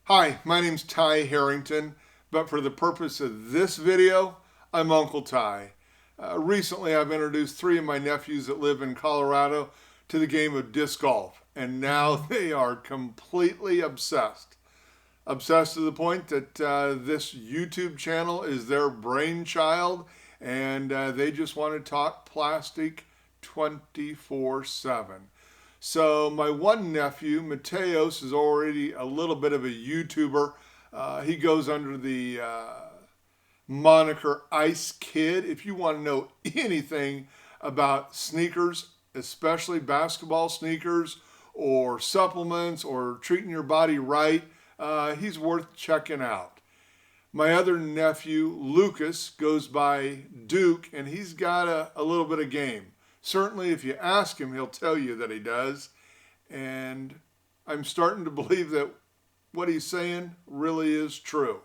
Hi, my name's Ty Harrington, but for the purpose of this video, I'm Uncle Ty. Recently, I've introduced three of my nephews that live in Colorado to the game of disc golf, and now they are completely obsessed. Obsessed to the point that this YouTube channel is their brainchild, and they just want to talk plastic 24/7. So my one nephew, Mateos, is already a little bit of a YouTuber. He goes under the moniker Ice Kid. If you want to know anything about sneakers, especially basketball sneakers or supplements or treating your body right, he's worth checking out. My other nephew, Lucas, goes by Duke, and he's got a little bit of game. Certainly, if you ask him, he'll tell you that he does. And I'm starting to believe that what he's saying really is true.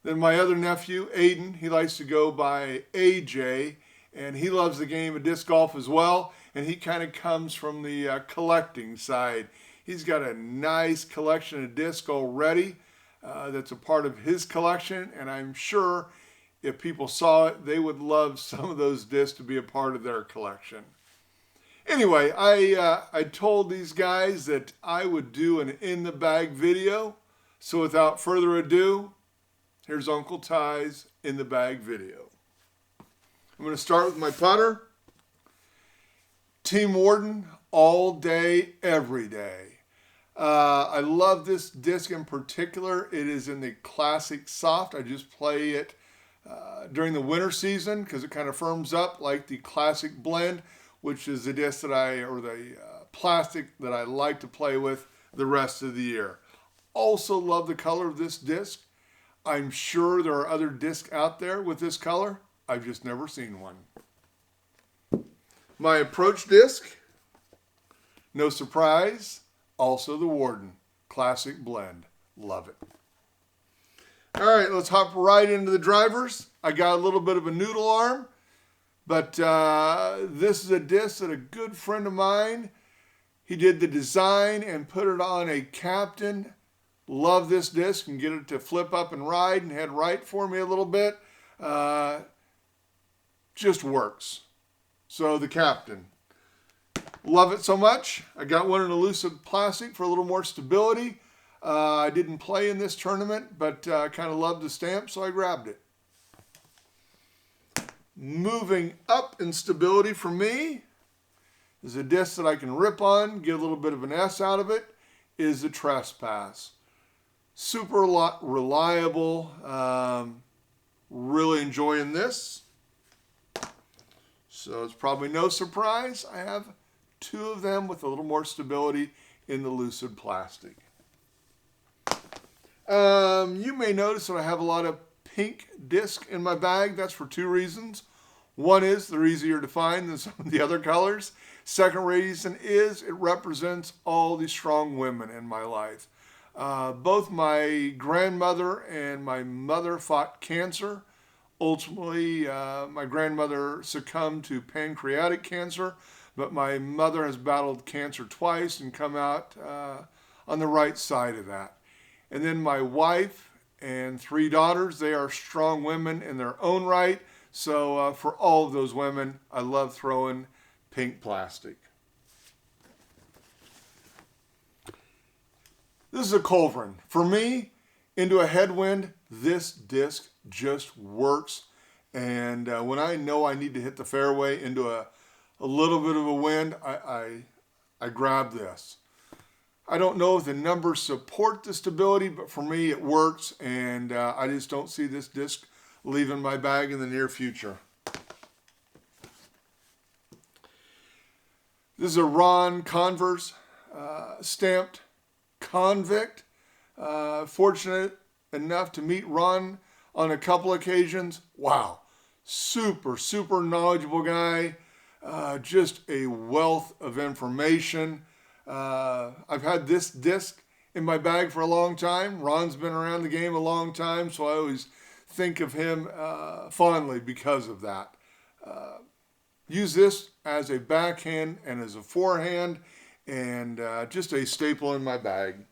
Then my other nephew, Aiden, he likes to go by AJ, and he loves the game of disc golf as well. And he kind of comes from the collecting side. He's got a nice collection of discs already that's a part of his collection, and I'm sure if people saw it, they would love some of those discs to be a part of their collection. Anyway, I told these guys that I would do an in the bag video. So without further ado, here's Uncle Ty's in the bag video. I'm going to start with my putter. Team Warden, all day, every day. I love this disc in particular. It is in the Classic Soft. I just play it during the winter season because it kind of firms up like the Classic Blend, which is the disc that the plastic that I like to play with the rest of the year. Also love the color of this disc. I'm sure there are other discs out there with this color. I've just never seen one. My approach disc, no surprise, also the Warden Classic Blend. Love it. All right, let's hop right into the drivers. I got a little bit of a noodle arm, but this is a disc that a good friend of mine, he did the design and put it on a Captain. Love this disc and get it to flip up and ride and head right for me a little bit. Just works. So the Captain. Love it so much. I got one in Elusive Plastic for a little more stability. I didn't play in this tournament, but I kind of loved the stamp, so I grabbed it. Moving up in stability for me is a disc that I can rip on, get a little bit of an S out of it, is the Trespass. Super reliable. Really enjoying this. So it's probably no surprise I have two of them with a little more stability in the Lucid Plastic. You may notice that I have a lot of pink disc in my bag. That's for two reasons. One is they're easier to find than some of the other colors. Second reason is it represents all the strong women in my life. Both my grandmother and my mother fought cancer. Ultimately, my grandmother succumbed to pancreatic cancer, but my mother has battled cancer twice and come out on the right side of that. And then my wife and three daughters, they are strong women in their own right. So for all of those women, I love throwing pink plastic. This is a culverin. For me, into a headwind, this disc just works. And when I know I need to hit the fairway into a little bit of a wind, I grab this. I don't know if the numbers support the stability, but for me it works, and I just don't see this disc leaving my bag in the near future. This is a Ron Converse stamped Convict. Fortunate enough to meet Ron on a couple occasions. Wow, super knowledgeable guy. Just a wealth of information. I've had this disc in my bag for a long time. Ron's been around the game a long time, so I always think of him fondly because of that. Use this as a backhand and as a forehand, and just a staple in my bag.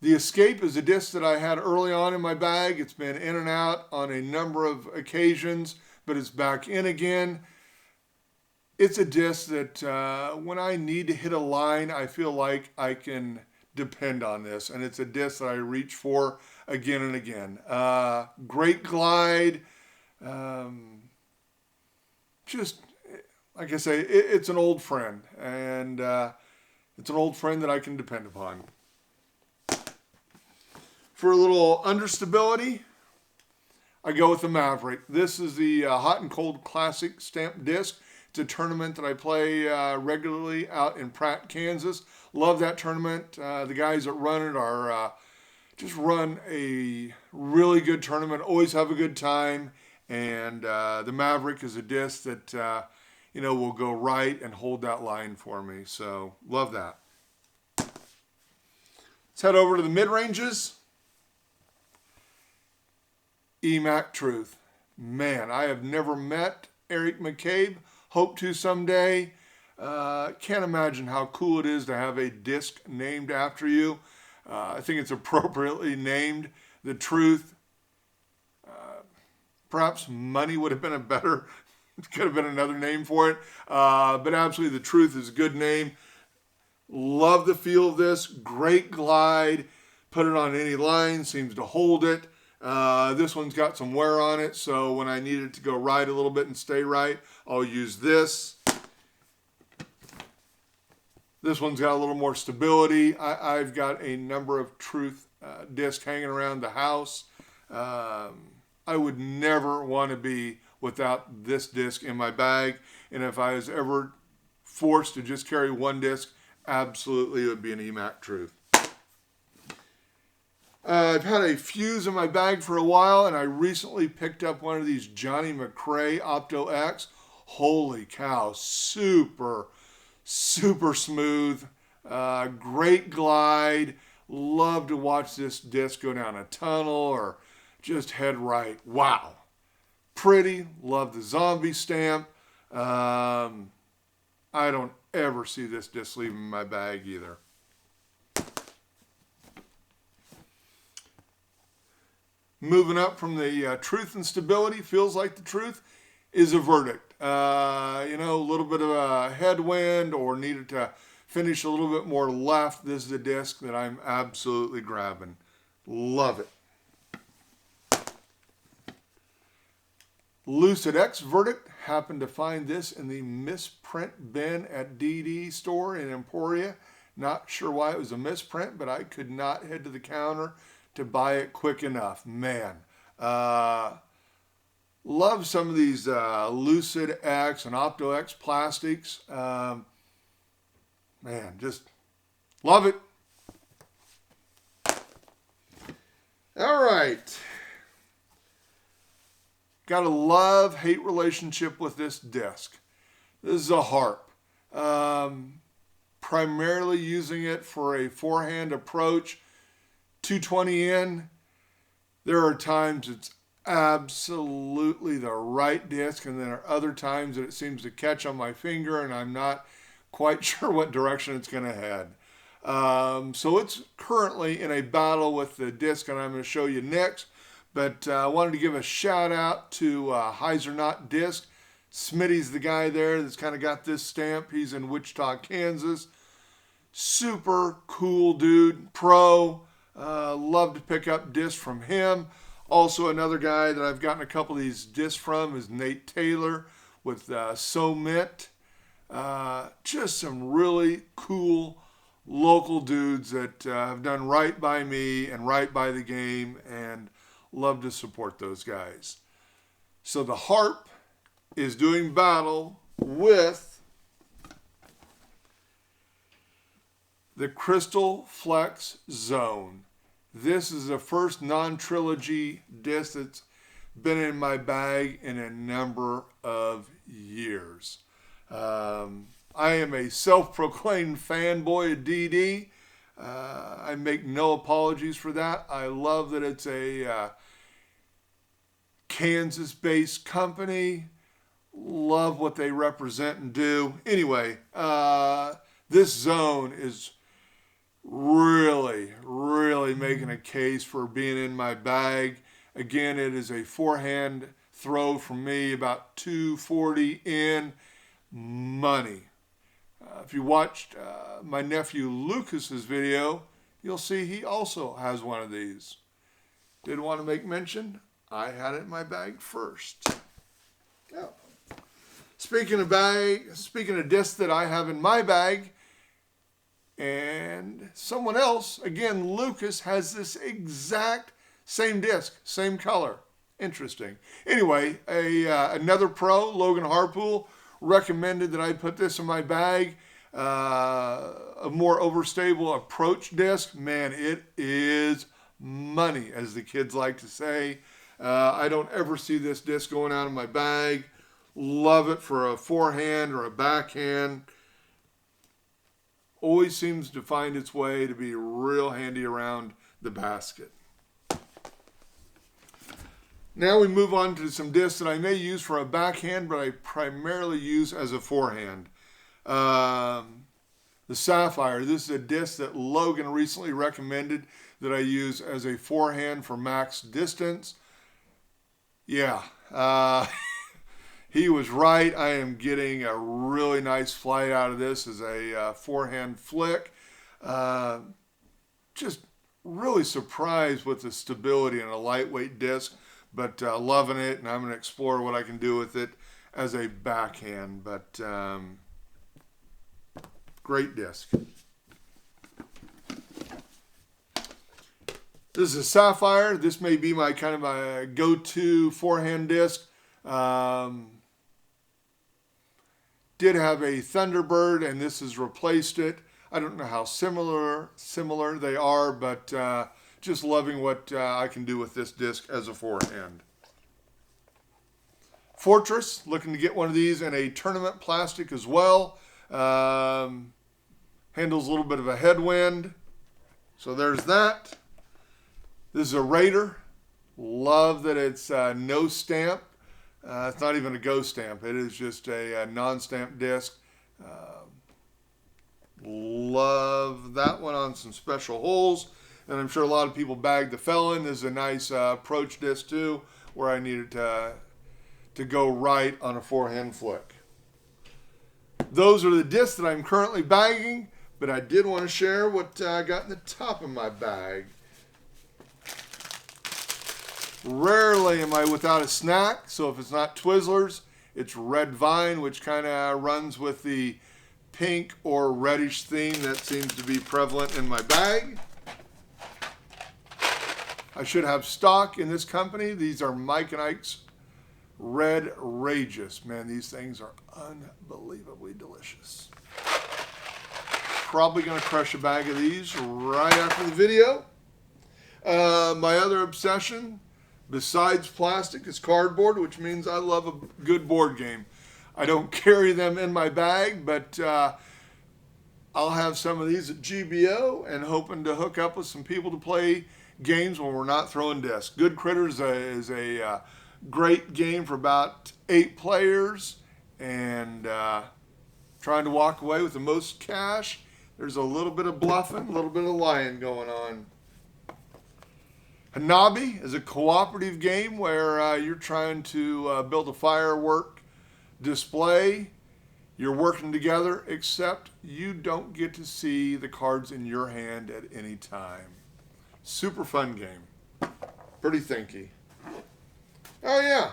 The Escape is a disc that I had early on in my bag. It's been in and out on a number of occasions, but it's back in again. It's a disc that when I need to hit a line, I feel like I can depend on this. And it's a disc that I reach for again and again. Great glide. Just, like I say, it's an old friend. And it's an old friend that I can depend upon. For a little understability, I go with the Maverick. This is the Hot and Cold Classic Stamp Disc. It's a tournament that I play regularly out in Pratt, Kansas. Love that tournament. The guys that run it are just run a really good tournament. Always have a good time. And the Maverick is a disc that will go right and hold that line for me. So love that. Let's head over to the mid-ranges. EMAC Truth. Man, I have never met Eric McCabe. Hope to someday. Can't imagine how cool it is to have a disc named after you. I think it's appropriately named The Truth. Perhaps Money would have been a better, could have been another name for it. But absolutely The Truth is a good name. Love the feel of this. Great glide. Put it on any line. Seems to hold it. This one's got some wear on it, so when I need it to go right a little bit and stay right, I'll use this. This one's got a little more stability. I've got a number of Truth discs hanging around the house. I would never want to be without this disc in my bag, and if I was ever forced to just carry one disc, absolutely it would be an EMAC Truth. I've had a Fuse in my bag for a while, and I recently picked up one of these Johnny McRae Opto X. Holy cow, super smooth, great glide. Love to watch this disc go down a tunnel or just head right. Wow, pretty. Love the zombie stamp. I don't ever see this disc leaving my bag either. Moving up from the Truth and Stability, Feels Like the Truth, is a Verdict. A little bit of a headwind or needed to finish a little bit more left. This is a disc that I'm absolutely grabbing. Love it. Lucid X Verdict. Happened to find this in the misprint bin at DD store in Emporia. Not sure why it was a misprint, but I could not head to the counter to buy it quick enough. Man, love some of these Lucid X and Opto X plastics. Man, just love it. All right. Got a love-hate relationship with this disc. This is a harp. Primarily using it for a forehand approach. 220 in, there are times it's absolutely the right disc, and there are other times that it seems to catch on my finger and I'm not quite sure what direction it's going to head. So it's currently in a battle with the disc that I'm going to show you next, but I wanted to give a shout out to Heiser Disc. Smitty's the guy there that's kind of got this stamp. He's in Wichita, Kansas. Super cool dude, pro. Love to pick up discs from him. Also, another guy that I've gotten a couple of these discs from is Nate Taylor with So Mint. Just some really cool local dudes that have done right by me and right by the game, and love to support those guys. So the harp is doing battle with the Crystal Flex Zone. This is the first non-trilogy disc that's been in my bag in a number of years. I am a self-proclaimed fanboy of DD. I make no apologies for that. I love that it's a Kansas-based company. Love what they represent and do. Anyway, this zone is really making a case for being in my bag. Again, it is a forehand throw from me, about 240 in, money. If you watched my nephew Lucas's video, you'll see he also has one of these. Did want to make mention, I had it in my bag first. Yeah. Speaking of discs that I have in my bag, and someone else, again, Lucas, has this exact same disc, same color. Interesting. Anyway, another pro, Logan Harpool, recommended that I put this in my bag. A more overstable approach disc. Man, it is money, as the kids like to say. I don't ever see this disc going out of my bag. Love it for a forehand or a backhand. Always seems to find its way to be real handy around the basket. Now we move on to some discs that I may use for a backhand, but I primarily use as a forehand. The Sapphire. This is a disc that Logan recently recommended that I use as a forehand for max distance. Yeah, he was right. I am getting a really nice flight out of this as a forehand flick. Just really surprised with the stability in a lightweight disc, but loving it, and I'm going to explore what I can do with it as a backhand. But great disc. This is a Sapphire. This may be my kind of my go-to forehand disc. Did have a Thunderbird, and this has replaced it. I don't know how similar they are, but just loving what I can do with this disc as a forehand. Fortress, looking to get one of these in a tournament plastic as well. Handles a little bit of a headwind. So there's that. This is a Raider. Love that it's no stamp. It's not even a Go stamp. It is just a non-stamp disc. Love that one on some special holes. And I'm sure a lot of people bag the Felon. This is a nice approach disc too, where I needed to go right on a forehand flick. Those are the discs that I'm currently bagging, but I did want to share what I got in the top of my bag. Rarely am I without a snack, so if it's not Twizzlers, it's Red Vine, which kind of runs with the pink or reddish theme that seems to be prevalent in my bag. I should have stock in this company. These are Mike and Ike's Red Rageous. Man, these things are unbelievably delicious. Probably going to crush a bag of these right after the video. My other obsession, besides plastic, is cardboard, which means I love a good board game. I don't carry them in my bag, but I'll have some of these at GBO and hoping to hook up with some people to play games when we're not throwing discs. Good Critters is a great game for about 8 players, and trying to walk away with the most cash. There's a little bit of bluffing, a little bit of lying going on. Hanabi is a cooperative game where you're trying to build a firework display. You're working together, except you don't get to see the cards in your hand at any time. Super fun game. Pretty thinky. Oh yeah.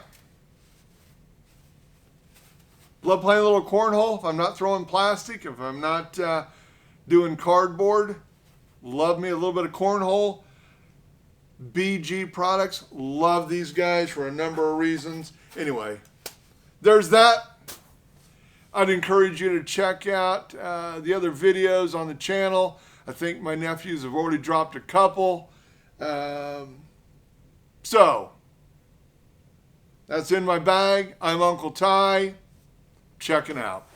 Love playing a little cornhole. If I'm not throwing plastic, if I'm not doing cardboard, love me a little bit of cornhole. BG Products, love these guys for a number of reasons. Anyway, there's that. I'd encourage you to check out the other videos on the channel. I think my nephews have already dropped a couple. So, that's in my bag. I'm Uncle Ty. Checking out.